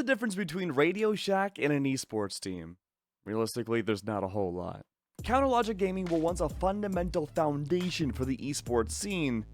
the difference between Radio Shack and an esports team? Realistically, there's not a whole lot. Counter-Logic Gaming were once a fundamental foundation for the esports scene.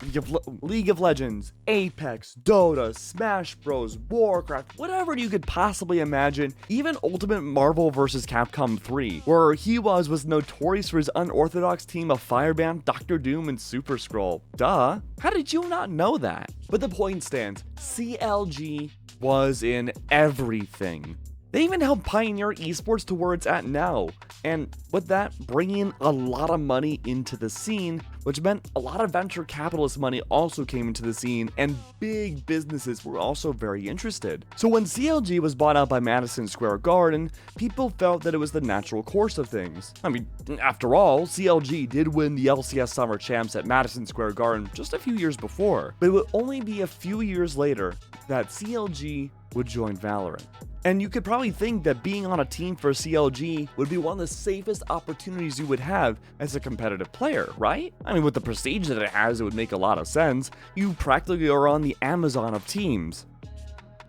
League of Legends, Apex, Dota, Smash Bros, Warcraft, whatever you could possibly imagine, even Ultimate Marvel vs. Capcom 3, where he was notorious for his unorthodox team of Firebrand, Doctor Doom, and Super Skrull. Duh, how did you not know that? But the point stands, CLG was in everything. They even helped pioneer esports to where it's at now, and with that, bringing a lot of money into the scene, which meant a lot of venture capitalist money also came into the scene, and big businesses were also very interested. So when CLG was bought out by Madison Square Garden, people felt that it was the natural course of things. I mean, after all, CLG did win the LCS Summer Champs at Madison Square Garden just a few years before, but it would only be a few years later that CLG would join Valorant. And you could probably think that being on a team for CLG would be one of the safest opportunities you would have as a competitive player, right? I mean, with the prestige that it has, it would make a lot of sense. You practically are on the Amazon of teams,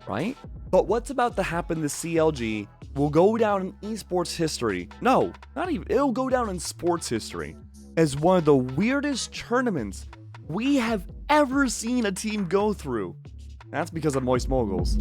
right? But what's about to happen to CLG will go down in esports history. No, not even, it'll go down in sports history as one of the weirdest tournaments we have ever seen a team go through. That's because of Moist Moguls.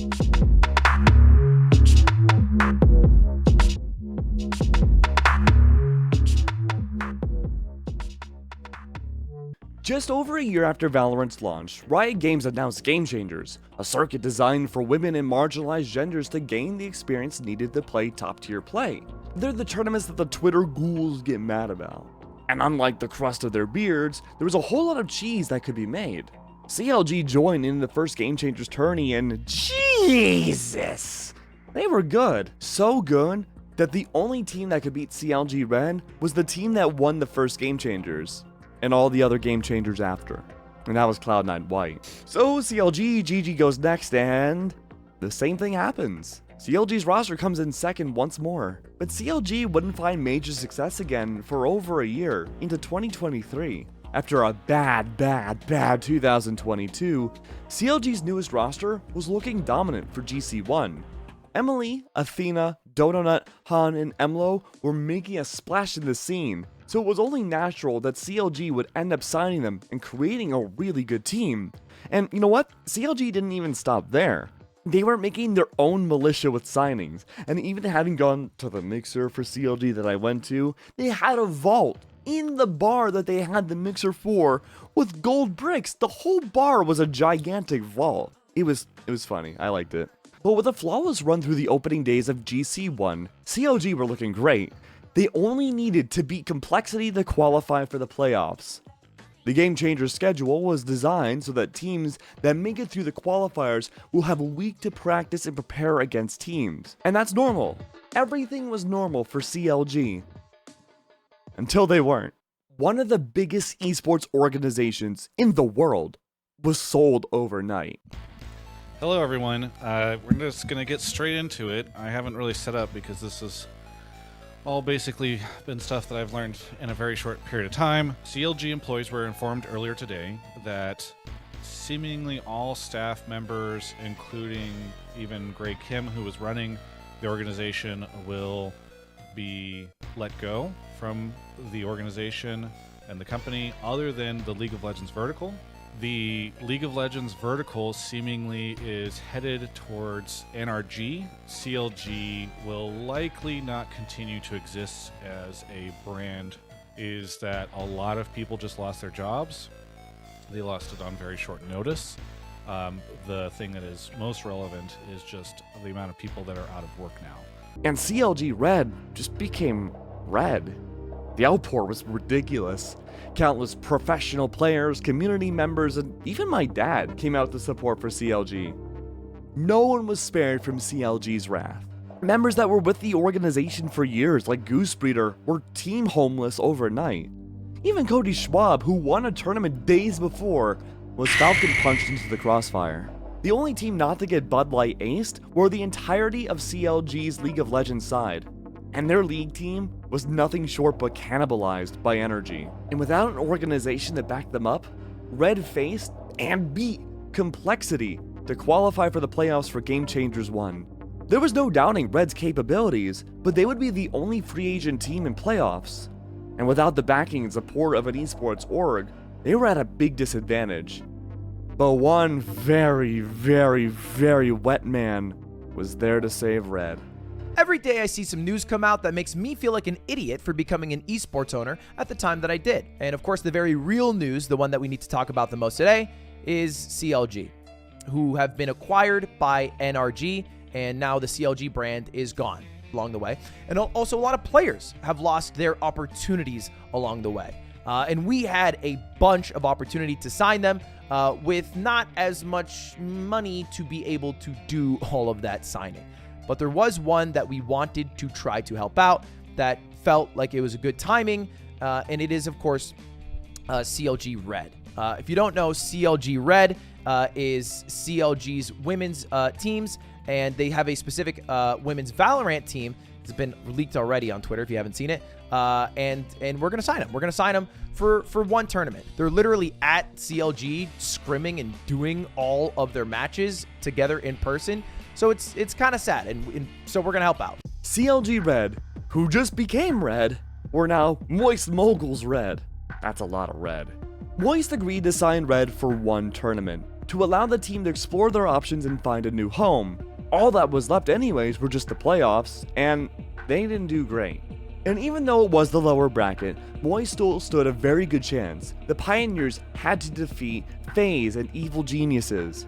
Just over a year after Valorant's launch, Riot Games announced Game Changers, a circuit designed for women and marginalized genders to gain the experience needed to play top-tier play. They're the tournaments that the Twitter ghouls get mad about. And unlike the crust of their beards, there was a whole lot of cheese that could be made. CLG joined in the first Game Changers tourney and Jesus! They were good. So good that the only team that could beat CLG Red was the team that won the first Game Changers, and all the other Game Changers after. And that was Cloud9 White. So CLG, GG goes next, and the same thing happens. CLG's roster comes in second once more, but CLG wouldn't find major success again for over a year, into 2023. After a bad 2022, CLG's newest roster was looking dominant for GC1. Emily, Athena, Donut, Han, and Emlo were making a splash in the scene, so it was only natural that CLG would end up signing them and creating a really good team. And you know what? CLG didn't even stop there. They were making their own militia with signings, and even having gone to the mixer for CLG that I went to, they had a vault in the bar that they had the mixer for with gold bricks. The whole bar was a gigantic vault. It was funny. I liked it. But with a flawless run through the opening days of GC1, CLG were looking great. They only needed to beat Complexity to qualify for the playoffs. The Game Changer schedule was designed so that teams that make it through the qualifiers will have a week to practice and prepare against teams. And that's normal. Everything was normal for CLG. Until they weren't. One of the biggest esports organizations in the world was sold overnight. Hello everyone, we're just going to get straight into it. I haven't really set up because this is all basically been stuff that I've learned in a very short period of time. CLG employees were informed earlier today that seemingly all staff members, including even Greg Kim, who was running the organization, will be let go from the organization and the company, other than the League of Legends vertical. The League of Legends vertical seemingly is headed towards NRG. CLG will likely not continue to exist as a brand. Is that a lot of people just lost their jobs? They lost it on very short notice. The thing that is most relevant is just the amount of people that are out of work now. And CLG Red just became red. The outpour was ridiculous. Countless professional players, community members, and even my dad came out to support for CLG. No one was spared from CLG's wrath. Members that were with the organization for years, like Goosebreeder, were team homeless overnight. Even Cody Schwab, who won a tournament days before, was Falcon punched into the crossfire. The only team not to get Bud Light aced were the entirety of CLG's League of Legends side. And their league team was nothing short but cannibalized by energy. And without an organization that backed them up, Red faced and beat Complexity to qualify for the playoffs for Game Changers 1. There was no doubting Red's capabilities, but they would be the only free agent team in playoffs. And without the backing and support of an esports org, they were at a big disadvantage. But one very, very, very wet man was there to save Red. Every day I see some news come out that makes me feel like an idiot for becoming an esports owner at the time that I did. And of course, the very real news, the one that we need to talk about the most today, is CLG, who have been acquired by NRG, and now the CLG brand is gone along the way. And also a lot of players have lost their opportunities along the way. And we had a bunch of opportunity to sign them with not as much money to be able to do all of that signing. But there was one that we wanted to try to help out that felt like it was a good timing, and it is, of course, CLG Red. If you don't know, CLG Red is CLG's women's teams, and they have a specific women's Valorant team. It's been leaked already on Twitter if you haven't seen it. And we're going to sign them. We're going to sign them for one tournament. They're literally at CLG scrimming and doing all of their matches together in person. So it's kind of sad, and so we're going to help out. CLG Red, who just became Red, were now Moist Moguls Red. That's a lot of red. Moist agreed to sign Red for one tournament, to allow the team to explore their options and find a new home. All that was left anyways were just the playoffs, and they didn't do great. And even though it was the lower bracket, Moist still stood a very good chance. The Pioneers had to defeat FaZe and Evil Geniuses.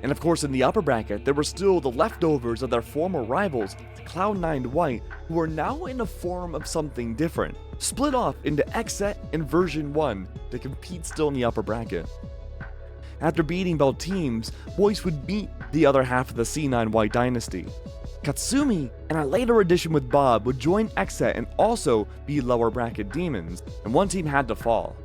And of course, in the upper bracket, there were still the leftovers of their former rivals, Cloud9 White, who are now in a form of something different, split off into Xset and Version 1 to compete still in the upper bracket. After beating both teams, Moist would beat the other half of the C9 White dynasty. Katsumi, and a later addition with Bob, would join Xset and also be lower bracket demons, and one team had to fall.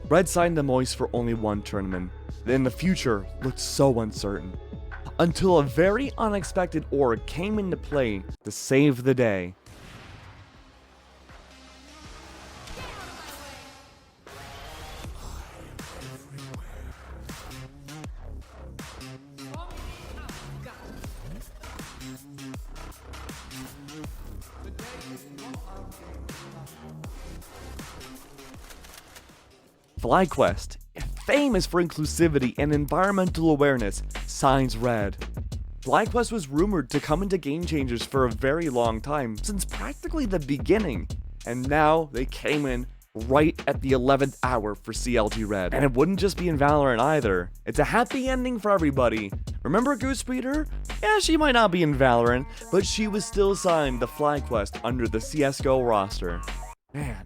Red signed the Moist for only one tournament, then the future looked so uncertain. Until a very unexpected org came into play to save the day. Flyquest, famous for inclusivity and environmental awareness, signs Red. Flyquest was rumored to come into Game Changers for a very long time, since practically the beginning, and now they came in right at the 11th hour for CLG Red. And it wouldn't just be in Valorant either. It's a happy ending for everybody. Remember Goose Breeder? Yeah, she might not be in Valorant, but she was still signed to Flyquest under the CSGO roster. Man,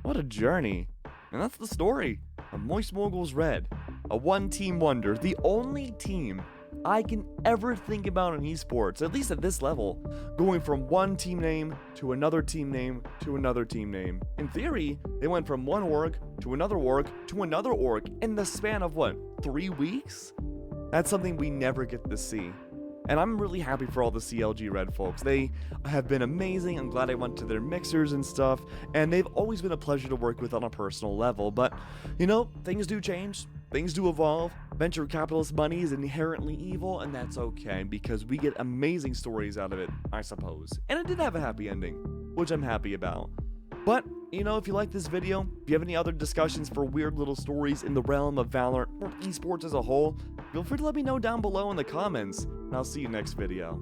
what a journey. And that's the story of Moist Moguls Red, a one-team wonder, the only team I can ever think about in esports, at least at this level, going from one team name to another team name to another team name. In theory, they went from one org to another org to another org in the span of what, 3 weeks? That's something we never get to see. And I'm really happy for all the CLG Red folks. They have been amazing. I'm glad I went to their mixers and stuff, and they've always been a pleasure to work with on a personal level. But, you know, things do change. Things do evolve. Venture capitalist money is inherently evil, and that's okay, because we get amazing stories out of it, I suppose. And it did have a happy ending, which I'm happy about. But, you know, if you like this video, if you have any other discussions for weird little stories in the realm of Valorant or esports as a whole, feel free to let me know down below in the comments, and I'll see you next video.